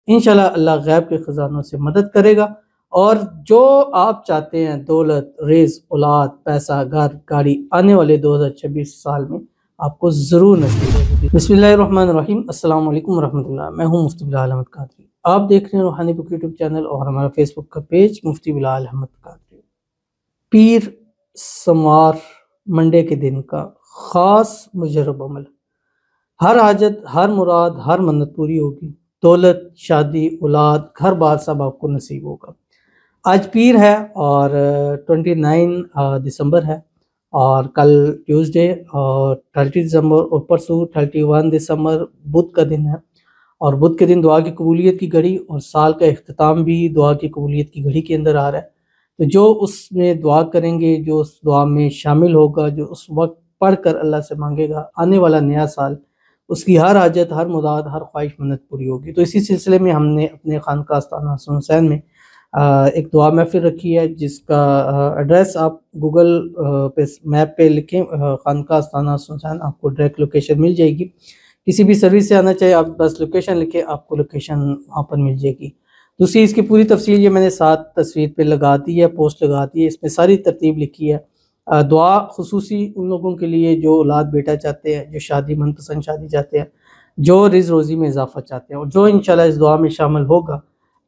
انشاءاللہ اللہ غیب کے خزانوں سے مدد کرے گا، اور جو آپ چاہتے ہیں دولت، رزق، اولاد، پیسہ، گھر، گاڑی آنے والے 2026 سال میں آپ کو ضرور نصیب ہوگی۔ بسم اللہ الرحمن الرحیم۔ السلام علیکم ورحمۃ اللہ۔ میں ہوں مفتی بلال احمد قادری۔ آپ دیکھ رہے ہیں روحانی بک یوٹیوب چینل اور ہمارا فیس بک کا پیج مفتی بلال احمد قادری۔ پیر سموار منڈے کے دن کا خاص مجرب عمل، ہر حاجت، ہر مراد، ہر منت پوری ہوگی، دولت، شادی، اولاد، گھر بار سب آپ کو نصیب ہوگا۔ آج پیر ہے اور 29 دسمبر ہے، اور کل ٹیوزڈے اور 30 دسمبر اور پرسوں 31 دسمبر بدھ کا دن ہے، اور بدھ کے دن دعا کی قبولیت کی گھڑی اور سال کا اختتام بھی دعا کی قبولیت کی گھڑی کے اندر آ رہا ہے۔ تو جو اس میں دعا کریں گے، جو اس دعا میں شامل ہوگا، جو اس وقت پڑھ کر اللہ سے مانگے گا آنے والا نیا سال، اس کی ہر حاجت، ہر مراد، ہر خواہش منت پوری ہوگی۔ تو اسی سلسلے میں ہم نے اپنے خانقاہ آستانہ حسن حسین میں ایک دعا محفل رکھی ہے، جس کا ایڈریس آپ گوگل پہ میپ پہ لکھیں، خانقاہ آستانہ حسن حسین، آپ کو ڈائریکٹ لوکیشن مل جائے گی۔ کسی بھی سروس سے آنا چاہے آپ بس لوکیشن لکھیں، آپ کو لوکیشن وہاں پر مل جائے گی۔ دوسری اس کی پوری تفصیل یہ میں نے ساتھ تصویر پہ لگا دی ہے، پوسٹ لگا دی ہے، اس میں ساری ترتیب لکھی ہے۔ دعا خصوصی ان لوگوں کے لیے جو اولاد بیٹا چاہتے ہیں، جو شادی من پسند شادی چاہتے ہیں، جو رزق روزی میں اضافہ چاہتے ہیں، اور جو انشاءاللہ اس دعا میں شامل ہوگا،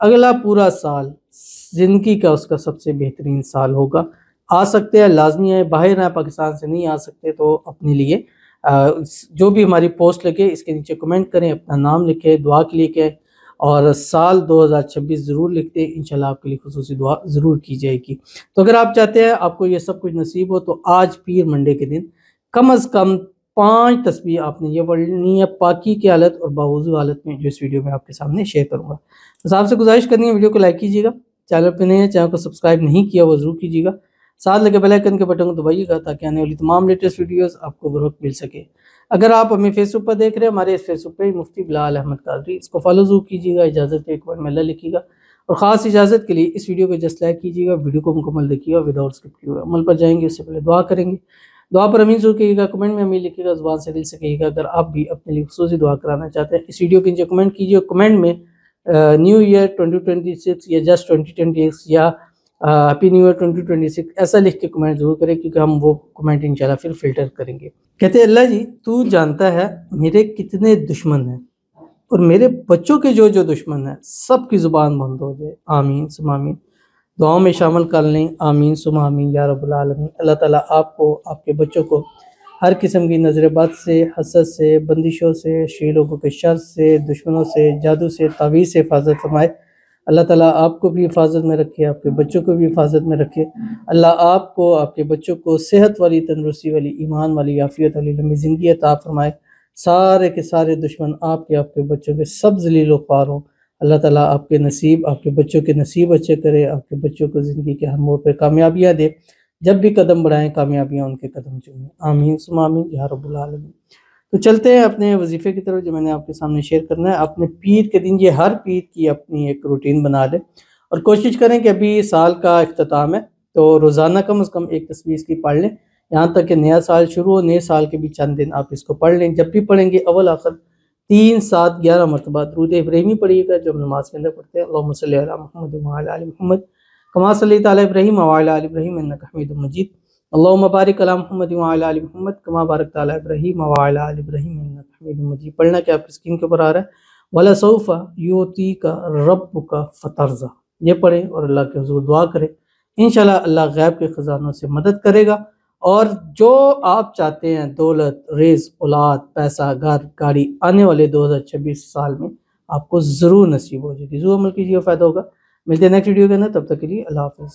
اگلا پورا سال زندگی کا اس کا سب سے بہترین سال ہوگا۔ آ سکتے ہیں، لازمی ہے، باہر ہیں، پاکستان سے نہیں آ سکتے تو اپنے لیے جو بھی ہماری پوسٹ لگے اس کے نیچے کمنٹ کریں، اپنا نام لکھیں، دعا کے لیے کہیں، اور سال 2026 ضرور لکھ دیں، انشاءاللہ آپ کے لیے خصوصی دعا ضرور کی جائے گی۔ تو اگر آپ چاہتے ہیں آپ کو یہ سب کچھ نصیب ہو تو آج پیر منڈے کے دن کم از کم 5 تسبیح آپ نے یہ پڑھنی ہے، پاکی کی حالت اور باوضو حالت میں، جو اس ویڈیو میں آپ کے سامنے شیئر کروں گا۔ بس آپ سے گزارش کرنی ہے، ویڈیو کو لائک کیجیے گا، چینل پہ نہیں ہے چینل کو سبسکرائب نہیں کیا وہ ضرور کیجیے گا، ساتھ لگے بیل آئیکن کے بٹن کو دبائیے گا تاکہ آنے والی تمام لیٹسٹ ویڈیوز آپ کو بروقت مل سکے۔ اگر آپ ہمیں فیس بک پر دیکھ رہے ہیں، ہمارے اس فیس بک پہ مفتی بلال احمد قادری، اس کو فالو ضرور کیجیے گا، اجازت ہے ایک بار میں اللہ لکھیے گا، اور خاص اجازت کے لیے اس ویڈیو کو جسٹ لائک کیجیے گا، ویڈیو کو مکمل دیکھیے گا وداؤٹ اسکپ کیے ہوئے۔ عمل پر جائیں گے اس سے پہلے دعا کریں گے، دعا پر امین ضرور کیجیے گا، کمنٹ میں امین لکھیے گا، زبان سے دل سے کہیے گا۔ اگر آپ بھی اپنے لیے خصوصی دعا کرانا چاہتے ہیں اس ویڈیو کے نیچے کمنٹ کیجیے، کمنٹ میں نیو ایئر 2026 یا جسٹ 2026 یا ہیپی نیو ایئر 2026 ایسا لکھ کے کمنٹ ضرور کریں، کیونکہ ہم وہ کمنٹ انشاءاللہ پھر فلٹر کریں گے۔ کہتے ہیں اللہ جی تو جانتا ہے میرے کتنے دشمن ہیں، اور میرے بچوں کے جو دشمن ہیں سب کی زبان بند ہو جائے، آمین ثم آمین۔ دعاؤں میں شامل کر لیں، آمین ثم آمین یا رب العالمین۔ اللہ تعالیٰ آپ کو، آپ کے بچوں کو ہر قسم کی نظر بد سے، حسد سے، بندشوں سے، شیعہ لوگوں کے شر سے، دشمنوں سے، جادو سے، تعویذ سے حفاظت فرمائے۔ اللہ تعالیٰ آپ کو بھی حفاظت میں رکھے، آپ کے بچوں کو بھی حفاظت میں رکھے۔ اللہ آپ کو، آپ کے بچوں کو صحت والی، تندرستی والی، ایمان والی، عافیت والی لمبی زندگی عطا فرمائے۔ سارے کے سارے دشمن آپ کے بچوں کے سب ذلیل و خوار ہوں۔ اللہ تعالیٰ آپ کے نصیب، آپ کے بچوں کے نصیب اچھے کرے، آپ کے بچوں کو زندگی کے ہر موڑ پہ کامیابیاں دے، جب بھی قدم بڑھائیں کامیابیاں ان کے قدم چومیں، آمین ثم آمین یا رب العالمین۔ تو چلتے ہیں اپنے وظیفے کی طرف، جو میں نے آپ کے سامنے شیئر کرنا ہے۔ اپنے پیر کے دن، یہ ہر پیر کی اپنی ایک روٹین بنا لیں، اور کوشش کریں کہ ابھی سال کا اختتام ہے تو روزانہ کم از کم ایک تسبیح اس کی پڑھ لیں، یہاں تک کہ نیا سال شروع ہو۔ نئے سال کے بھی چند دن آپ اس کو پڑھ لیں، جب بھی پڑھیں گے اول آخر 3، 7، 11 مرتبہ درود ابراہیمی پڑھیے گا، جو ہم نماز کے اندر پڑھتے ہیں۔ اللہم صلی علی محمد وعلی آل محمد کما صلیت علی ابراہیم وعلی آل ابراہیم انک حمید مجید۔ اللہم بارک علی محمد وعلی آل محمد کما بارکت علی ابراہیم وعلی آل ابراہیم انک حمید مجید۔ پڑھنا کہ آپ کی اسکرین کے اوپر آ رہا ہے، وَلَسَوْفَ يُعْطِيكَ رَبُّكَ فَتَرْضَىٰ۔ یہ پڑھیں اور اللہ کے حضور دعا کریں، انشاءاللہ اللہ غیب کے خزانوں سے مدد کرے گا، اور جو آپ چاہتے ہیں دولت، رزق، اولاد، پیسہ، گھر، گاڑی آنے والے 2026 سال میں آپ کو ضرور نصیب ہو جائے گی۔ ضرور عمل کیجیے، فائدہ ہوگا۔ ملتے ہیں نیکسٹ ویڈیو کے اندر، تب تک کے لیے اللہ حافظ۔